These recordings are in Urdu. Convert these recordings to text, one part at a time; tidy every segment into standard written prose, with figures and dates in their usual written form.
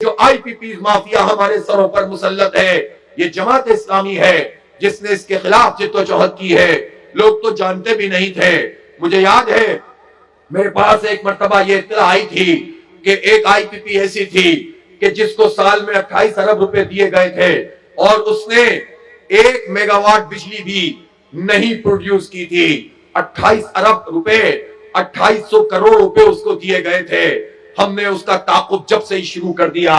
جو آئی پی پی مافیا ہمارے سروں پر مسلط ہے، یہ جماعت اسلامی ہے جس نے اس کے خلاف جدوجہد کی ہے۔ لوگ تو جانتے بھی نہیں تھے۔ مجھے یاد ہے میرے پاس ایک مرتبہ یہ اطلاع آئی تھی کہ ایک آئی پی پی ایسی تھی کہ جس کو سال میں 28 ارب روپے دیے گئے تھے اور اس نے 1 میگا واٹ بجلی بھی نہیں پروڈیوس کی تھی۔ 28 ارب روپے، 2800 کروڑ روپے اس کو دیے گئے تھے۔ ہم نے اس کا تعاقب جب سے ہی شروع کر دیا،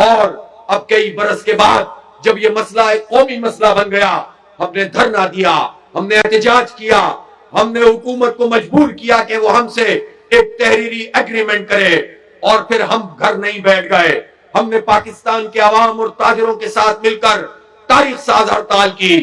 اور اب کئی برس کے بعد جب یہ مسئلہ ایک قومی مسئلہ بن گیا، ہم نے دھرنا دیا، ہم نے احتجاج کیا، ہم نے حکومت کو مجبور کیا کہ وہ ہم سے ایک تحریری ایگریمنٹ کرے، اور پھر ہم گھر نہیں بیٹھ گئے۔ ہم نے پاکستان کے عوام اور تاجروں کے ساتھ مل کر تاریخ ساز ہڑتال کی،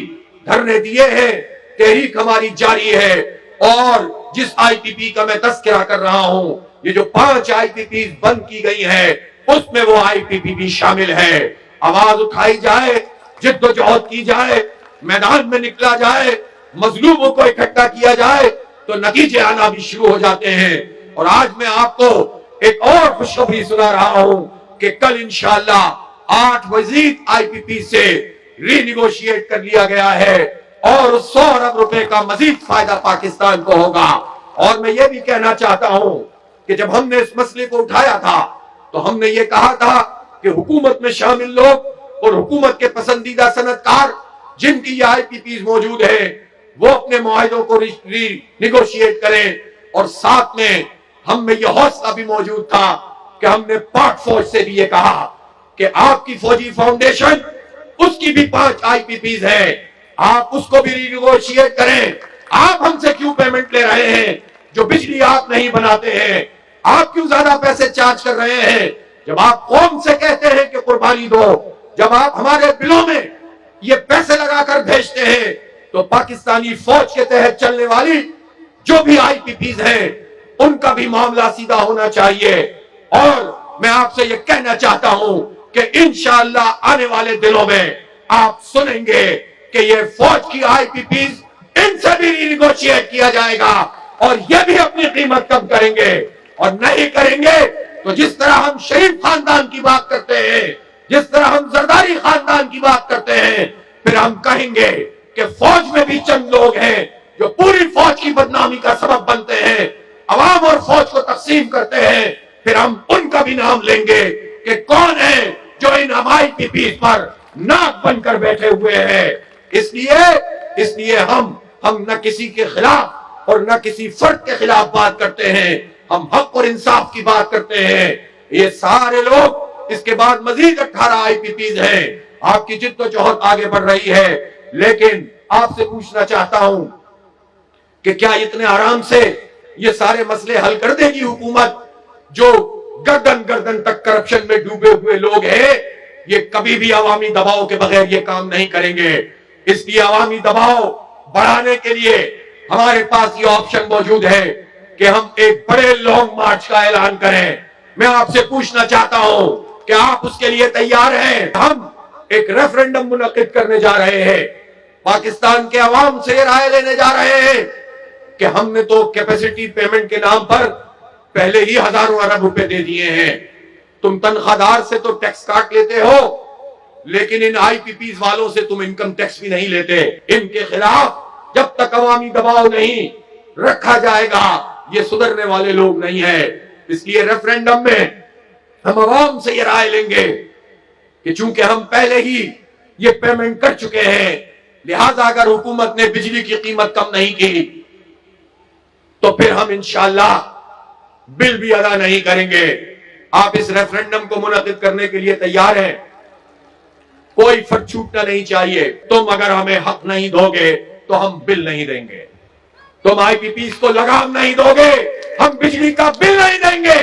دھرنے دیے ہیں، تحریک ہماری جاری ہے۔ اور جس آئی پی پی کا میں تذکرہ کر رہا ہوں، یہ جو 5 آئی پی پی بند کی گئی ہیں، اس میں وہ آئی پی پی بھی شامل ہے۔ آواز اٹھائی جائے، جدوجہد کی جائے، میدان میں نکلا جائے، مظلوموں کو اکٹھا کیا جائے تو نتیجے آنا بھی شروع ہو جاتے ہیں۔ اور آج میں آپ کو ایک اور خوشخبری سنا رہا ہوں کہ کل انشاءاللہ 8 مزید آئی پی پی سے ری نیگوشیٹ کر لیا گیا ہے، اور 100 ارب روپے کا مزید فائدہ پاکستان کو ہوگا۔ اور میں یہ بھی کہنا چاہتا ہوں کہ جب ہم نے اس مسئلے کو اٹھایا تھا تو ہم نے یہ کہا تھا کہ حکومت میں شامل لوگ اور حکومت کے پسندیدہ صنعت کار جن کی یہ آئی پی پیز موجود ہے، وہ اپنے معاہدوں کو ری نیگوشیٹ کریں۔ اور ساتھ میں ہم میں یہ حوصلہ بھی موجود تھا کہ ہم نے پاک فوج سے بھی یہ کہا کہ آپ کی فوجی فاؤنڈیشن، اس کی بھی 5 آئی پی پیز ہے، آپ اس کو بھی ری نیگوشیٹ کریں۔ آپ ہم سے کیوں پیمنٹ لے رہے ہیں جو بجلی آپ نہیں بناتے ہیں؟ آپ کیوں زیادہ پیسے چارج کر رہے ہیں؟ جب آپ قوم سے کہتے ہیں کہ قربانی دو، جب آپ ہمارے بلوں میں یہ پیسے لگا کر بھیجتے ہیں، تو پاکستانی فوج کے تحت چلنے والی جو بھی آئی پی پیز ہیں ان کا بھی معاملہ سیدھا ہونا چاہیے۔ اور میں آپ سے یہ کہنا چاہتا ہوں کہ انشاءاللہ آنے والے دنوں میں آپ سنیں گے کہ یہ فوج کی آئی پی پیز ان سے بھی ری نیگوشیٹ کیا جائے گا، اور یہ بھی اپنی قیمت کم کریں گے۔ اور نہیں کریں گے تو جس طرح ہم شریف خاندان کی بات کرتے ہیں، جس طرح ہم زرداری خاندان کی بات کرتے ہیں، پھر ہم کہیں گے کہ فوج میں بھی چند لوگ ہیں جو پوری فوج کی بدنامی کا سبب بنتے ہیں، عوام اور فوج کو تقسیم کرتے ہیں۔ پھر ہم ان کا بھی نام لیں گے کہ کون ہے جو ان آئی پی پیز پر ناک بن کر بیٹھے ہوئے ہیں۔ اس لیے ہم نہ کسی کے خلاف اور نہ کسی فرد کے خلاف بات کرتے ہیں، ہم حق اور انصاف کی بات کرتے ہیں۔ یہ سارے لوگ، اس کے بعد مزید 18 آئی پی پیز ہیں۔ آپ کی جدوجہد آگے بڑھ رہی ہے، لیکن آپ سے پوچھنا چاہتا ہوں کہ کیا اتنے آرام سے یہ سارے مسئلے حل کر دے گی حکومت؟ جو گردن تک کرپشن میں ڈوبے ہوئے لوگ ہیں، یہ کبھی بھی عوامی دباؤ کے بغیر یہ کام نہیں کریں گے۔ اس لیے عوامی دباؤ بڑھانے کے لیے ہمارے پاس یہ آپشن موجود ہے کہ ہم ایک بڑے لانگ مارچ کا اعلان کریں۔ میں آپ سے پوچھنا چاہتا ہوں کہ آپ اس کے لیے تیار ہیں؟ ہم ایک ریفرنڈم منعقد کرنے جا رہے ہیں، پاکستان کے عوام سے یہ رائے لینے جا رہے ہیں کہ ہم نے تو کیپیسٹی پیمنٹ کے نام پر پہلے ہی ہزاروں ارب روپے دے دیے ہیں۔ تم تنخواہ دار سے تو ٹیکس کاٹ لیتے ہو، لیکن ان آئی پی پیز والوں سے تم انکم ٹیکس بھی نہیں لیتے۔ ان کے خلاف جب تک عوامی دباؤ نہیں رکھا جائے گا، یہ سدھرنے والے لوگ نہیں ہیں۔ اس لیے ریفرنڈم میں ہم عوام سے یہ رائے لیں گے کہ چونکہ ہم پہلے ہی یہ پیمنٹ کر چکے ہیں، لہذا اگر حکومت نے بجلی کی قیمت کم نہیں کی تو پھر ہم انشاءاللہ بل بھی ادا نہیں کریں گے۔ آپ اس ریفرنڈم کو منعقد کرنے کے لیے تیار ہیں؟ کوئی فرق چھوٹنا نہیں چاہیے۔ تم اگر ہمیں حق نہیں دو گے تو ہم بل نہیں دیں گے، تم آئی پی پیز کو لگام نہیں دو گے، ہم بجلی کا بل نہیں دیں گے۔